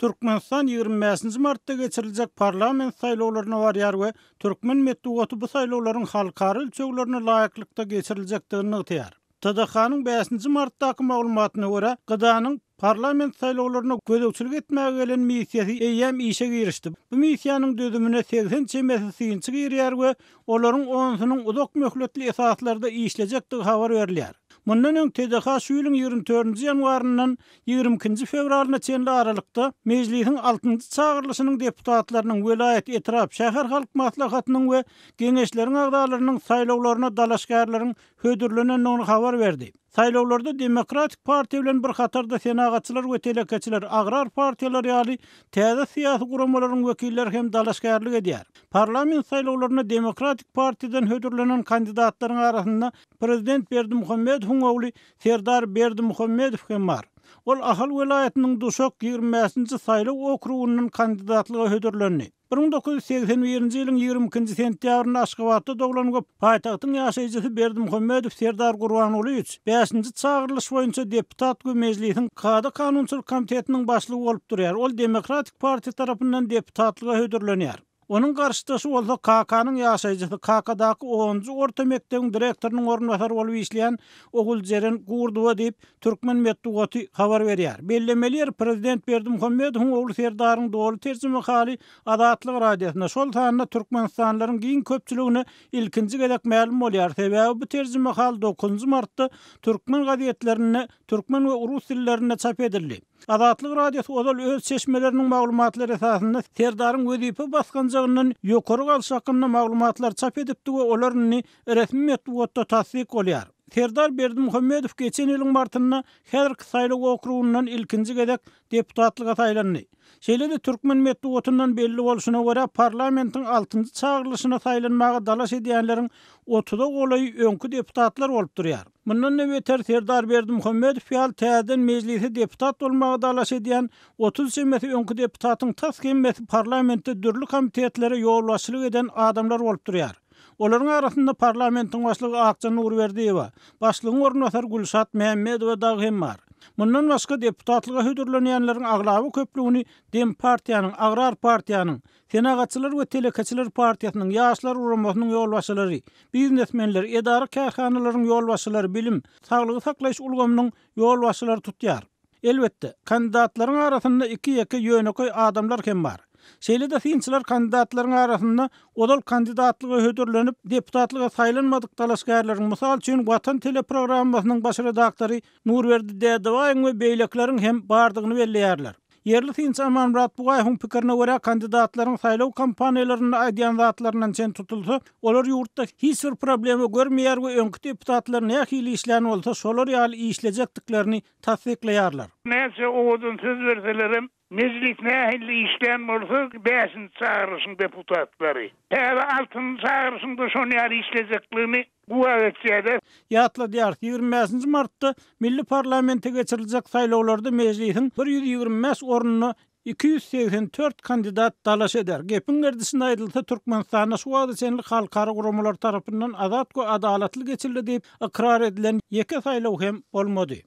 Türkmenistan 25 martda geçirilecek parlament saýlawlaryna barýar we türkmen medeniýeti bu saýlawlaryň halkary ölçeglerine laýyklykda geçiriljekdigini ýytyar. TDH-nyň 5 martdaky maglumatyna görä, Gydanyň parlament saýlawlaryna gözegçilik etmäge gelen missiýasy eýýäm işe girişdi. Bu missiýanyň dödümine 80 çemesi syňçy girýär we olaryň 10-synyň uzak möhletli esaslarda işlejekdigi habar berilýär. Mundan öň TDH şu ýylyň 24 ýanwaryndan 22 fevralyna çenli aralykda mejlisiň 6-njy çağırylşynyň deputatlarynyň welayet etrap şäher halk maslahatynyň we geňeşleriň agdalarynyň saýlawlaryna dalaşgarlaryň hödürlenendigini habar berdi. Saýlawlarda Demokratik Partiýa bilen bir hatarda senagatçylar we telekeçiler, agrar partiýalar ýaly täze syýasy guramalaryň wekilleri hem dalaşgarlyk edýär. Parlament saýlawlaryna Demokratik Partiýadan hödürlenen kandidatlaryň arasynda Prezident Berdimuhammedowyň ogly Serdar Berdimuhammedow hem bar. Ol Ahal welaýatynyň Duşak 25-nji saýlaw okrugynyň kandidatlygy hödürlendi. 1981-nji ýylyň 22-nji sentýabrynda Aşgabatda doglanýan paýtagtyň ýaşaýjysy Berdimuhammedow Serdar Gurbanoğlu 5-nji çağırylış boýunça deputat we mejlisiň Kada Kanunçylyk komitetiniň başlygy bolup durýar. Ol Demokratik Partiýa tarapyndan deputatlyga hödürlenýär. Onun garşydaşy bolsa KK-nyň ýaşaýjysy, KK-daky 10-njy orta mekdebiň direktorynyň ornbasary bolup işleýän Ogulzeren Gurduwa diýip türkmen medeniýeti habar berýär. Bellemeler Prezident Berdimuhammedowyň ogly Serdaryň dogry terjemehali Adatlyk radiosyna şol sanyna türkmenistanlaryň giň köpçüligine ilkinji gezek ma'lum bolýar. Sebäbi bu terjemehal 9 martda türkmen gazetlerine, türkmen we urus dillerine çap edildi. Adatlyk radiosu ozal öz seçmeleriniň maglumatlary esasynda Serdaryň wezipe baskanjygynyň ýokary galyş hakynda maglumatlar çap edipdi we olaryny resmi medeniýetde tasdik bolýar. Serdar Berdimuhammedow geçen ýylyň martynda häzirki saýlaw okrugyndan ilkinji gezek deputatlyga saýlandy. Şeýle-de türkmen medeniýetinden belli bolşuna görä parlamentiň 6-njy çağırylşyna saýlanmagy dalaş edýänleriň 30-da golaý öňkü deputatlar bolup durýar. Mundan beter Serdar Berdimuhammedow ýaly täzeden mejlise deputat bolmagy dalaş edýän 30 semesi öňkü deputatyň tas gemmesi parlamentde dürli komitetlere ýolbaşçylyk eden adamlar bolup durýar. Olaryň arasynda parlamentiň başlygy Akça Nurberdiýewa, başlygyň ornbasary Gülşat Mämmedowa da hem bar. Mundan başga deputatlyga hödürlenýänleriň aglaby köpligini Dem partiýanyň, Agrar partiýanyň, senagatçylar we telekeçiler partiýasynyň, ýaşlar uramasynyň ýolbaşçylary, biznesmenler, edara kährhanalaryň ýolbaşçylary, bilim, saglygy saklaýyş ulgamynyň ýolbaşçylary tutýar. Elbetde, kandidatlaryň arasynda iki ýöneköy adamlar hem bar. Şeýle-de synçylar kandidatlaryň arasynda odal kandidatlygy hödürlenip deputatlyga saýlanmadyk dalaşgarlaryň, mysal üçin Watan teleprogrammasynyň baş redaktory Nurberdi Dädebaýyň we beýlekleriň hem bardygyny belleýärler. Yerli synçy Aman Murat Bugaýowyň pikirine görä kandidatlaryň saýlaw kampaniýalaryna aýdýan zatlarynyň çen tutulsa, olar ýurtda hiç bir problemi görmeýär we öňkü deputatlar nähili işläni bolsa, şolar ýaly işlejekdiklerini tasdikleýärler. Näçe oğudun söz berselerim, meclis nähili işlän bolsa 5-nji çağırylşyň deputatları. Häzir 6-njy çağırylşyňda şonu ýaly işlejekligini guwatçyda. Ýatla diýär 25 martda Milli Parlamente geçiriljek saýlawlarda mejlisiň 125 ornuny 284 kandidat dalaş eder. Gepin gerdisinde aýdylsa Türkmenistanda şu wagtda çenli halkary guramalar tarapyndan azat we adalatly geçirildi diýip ikrar edilen ýeke saýlaw hem bolmady.